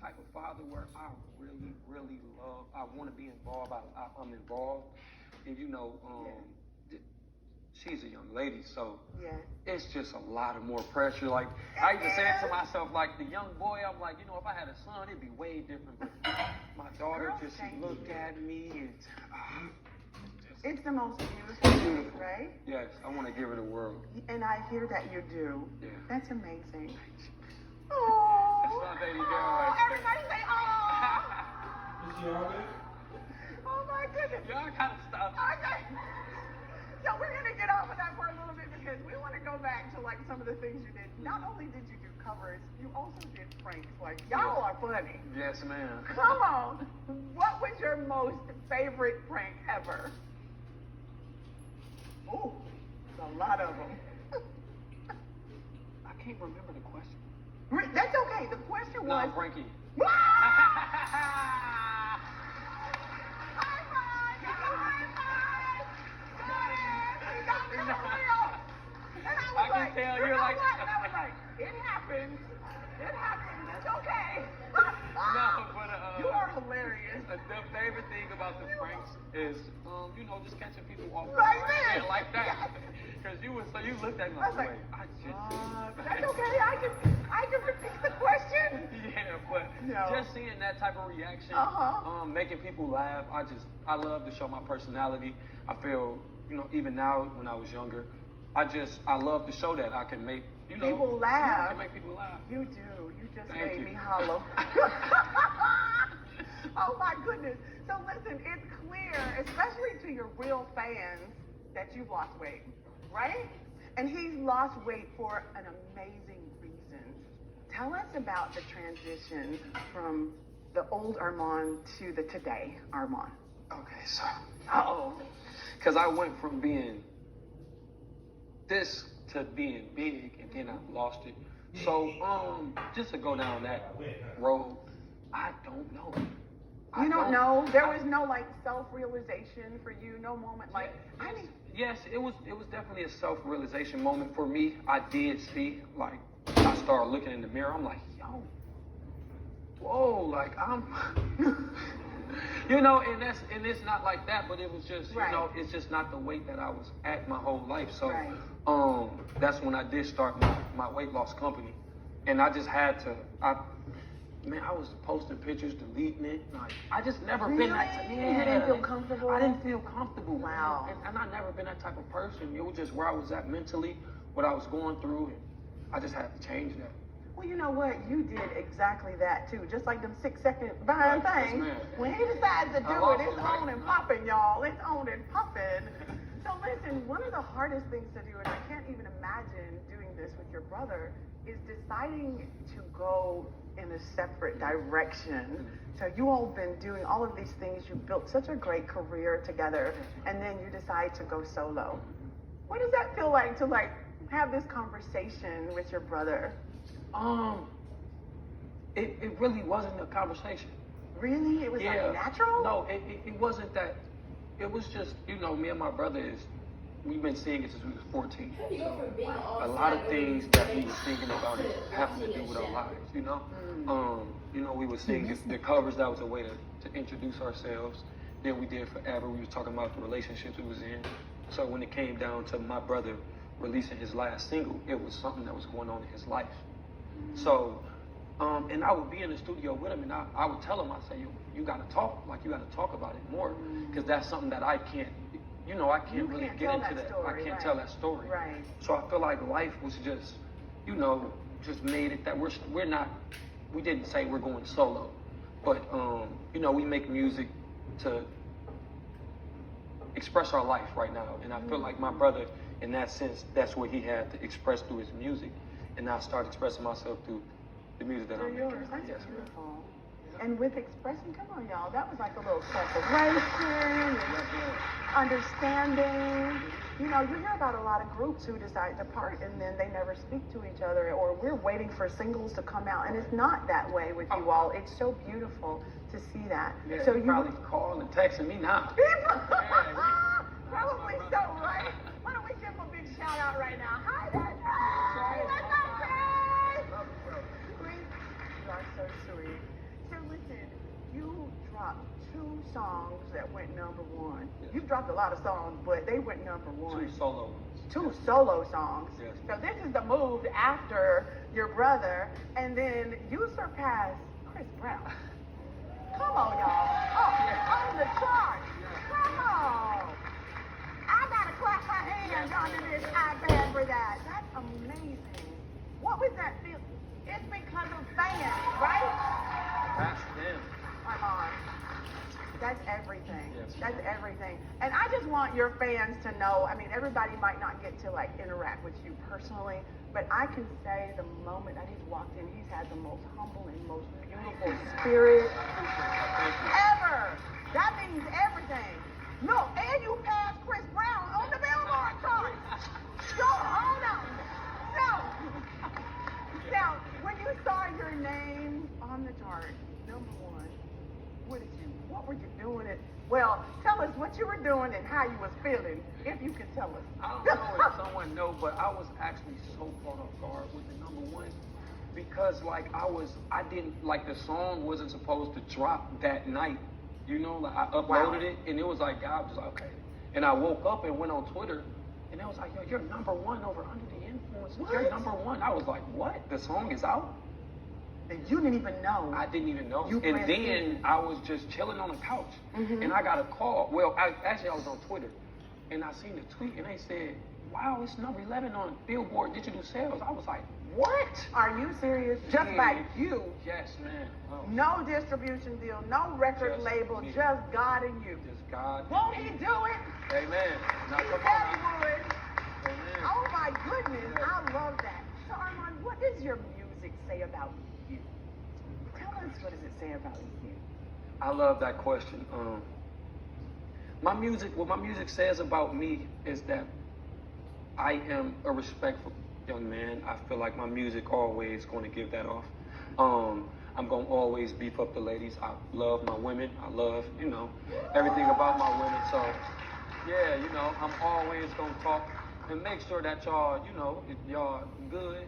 type of father where I really, really love. I want to be involved. I'm involved, and she's a young lady, so it's just a lot of more pressure. Like I used to say it to myself, like the young boy, I'm like, if I had a son, it'd be way different. But my daughter she looked at me and it's the most beautiful thing, right? Yes, I want to give her the world. And I hear that you do. Yeah. That's amazing. Oh, that's my baby girl right there. Everybody say, oh. Is she all good? Oh my goodness. Y'all kind of stop. Okay. So we're going to get off of that for a little bit because we want to go back to like some of the things you did. Not only did you do covers, you also did pranks. Like, y'all are funny. Yes, ma'am. Come on. What was your most favorite prank ever? Ooh, a lot of them. I can't remember the question. That's okay. The question was... No, Frankie. I can tell you're like... And I was like, it happens. It happens. It's okay. No, but you are hilarious. The favorite thing about the pranks is, just catching people off Right guard there. like that. Because you looked at me like, wait, I just... That's okay. I can repeat the question. Yeah, but just seeing that type of reaction, making people laugh, I love to show my personality. I feel, even now when I was younger, I love to show that I can make, people laugh. I can make people laugh. You do. You just Thank made you. me hollow. Oh my goodness. So listen, it's clear, especially to your real fans, that you've lost weight, right? And he's lost weight for an amazing reason. Tell us about the transition from the old Armon to the today Armon. Okay, so, because I went from being this to being big, and then I lost it. So, just to go down that road, I don't know. You don't know? There was no like self-realization for you, no moment like Yes, it was definitely a self-realization moment for me. I did see, like, I started looking in the mirror. I'm like, yo, whoa, like I'm, and it's not like that, but it was just, it's just not the weight that I was at my whole life. So, that's when I did start my weight loss company, and I just had to, I was posting pictures, deleting it. Like, I just never been that. You didn't feel comfortable? I didn't feel comfortable. Wow. And I never been that type of person. It was just where I was at mentally, what I was going through, and I just had to change that. Well, you know what? You did exactly that too. Just like them 6-second Vine things. Yes, when he decides to do it, it's on and popping, y'all. It's on and popping. So listen, one of the hardest things to do, and I can't even imagine doing this with your brother, is deciding to go in a separate direction. So you all been doing all of these things. You built such a great career together, and then you decide to go solo. What does that feel like to have this conversation with your brother? It really wasn't a conversation. Really? It was like natural? No, it wasn't that. It was just, me and my brother we've been singing since we was 14. So a lot of things that we were singing about have to do with our lives, we were singing the covers. That was a way to introduce ourselves. Then we did Forever. We was talking about the relationships we was in. So when it came down to my brother releasing his last single, it was something that was going on in his life. So, and I would be in the studio with him, and I would tell him, I say, you got to talk. Like, you got to talk about it more, because that's something that I can't, I can't really get into that. I can't tell that story. Right. So I feel like life was just, just made it that we're not, we didn't say we're going solo, but, we make music to express our life right now. And I feel like my brother, in that sense, that's what he had to express through his music. And I started expressing myself through the music that I'm making. That's beautiful. And with expressing, come on, y'all, that was like a little separation, understanding. You hear about a lot of groups who decide to part and then they never speak to each other, or we're waiting for singles to come out, and it's not that way with you all. It's so beautiful to see that. Yeah, so you probably calling and texting me now. Probably so, right? Why don't we give him a big shout out right now? Hi, that's Trey. That's Trey. You are so sweet. dropped 2 songs that went number 1. Yes. You've dropped a lot of songs, but they went number 1. 2 solo ones. 2 solo songs. Yes. So this is the move after your brother, and then you surpassed Chris Brown. Come on, y'all. Oh, on the chart. Come on. I gotta clap my hands onto this iPad for that. That's amazing. What was that feel? It's because of fans, right? That's them. Armon, that's everything. Yes. That's everything. And I just want your fans to know, I mean, everybody might not get to like interact with you personally, but I can say the moment that he's walked in, he's had the most humble and most beautiful spirit ever. That means everything. No, and you passed Chris Brown on the Billboard chart. So, hold on. So, when you saw your name on the chart, number 1, what were you doing? Well, tell us what you were doing and how you was feeling, if you can tell us. I don't know if someone knows, but I was actually so caught off guard with the number 1 because I didn't, like the song wasn't supposed to drop that night. You know, like I uploaded it and it was like, God was like, okay. And I woke up and went on Twitter and it was like, yo, you're number 1 over Under the Influence. What? You're number 1. I was like, what? The song is out? And you didn't even know. I didn't even know. And then I was just chilling on the couch and I got a call. Well, I was on Twitter and I seen the tweet and they said, wow, it's number 11 on Billboard Digital Sales. I was like, what? Are you serious? Just by you? Yes, man. Oh. No distribution deal, no record label, just God and you. Just God. Won't he do it? Amen. Now, He come said on. he would. Amen. Oh my goodness, I love that. So Armon, what does your music say about you? Tell us, what does it say about you? I love that question. What my music says about me is that I am a respectful young man. I feel like my music always going to give that off. I'm going to always beef up the ladies. I love my women. I love, everything about my women. So, yeah, I'm always going to talk and make sure that y'all, if y'all good,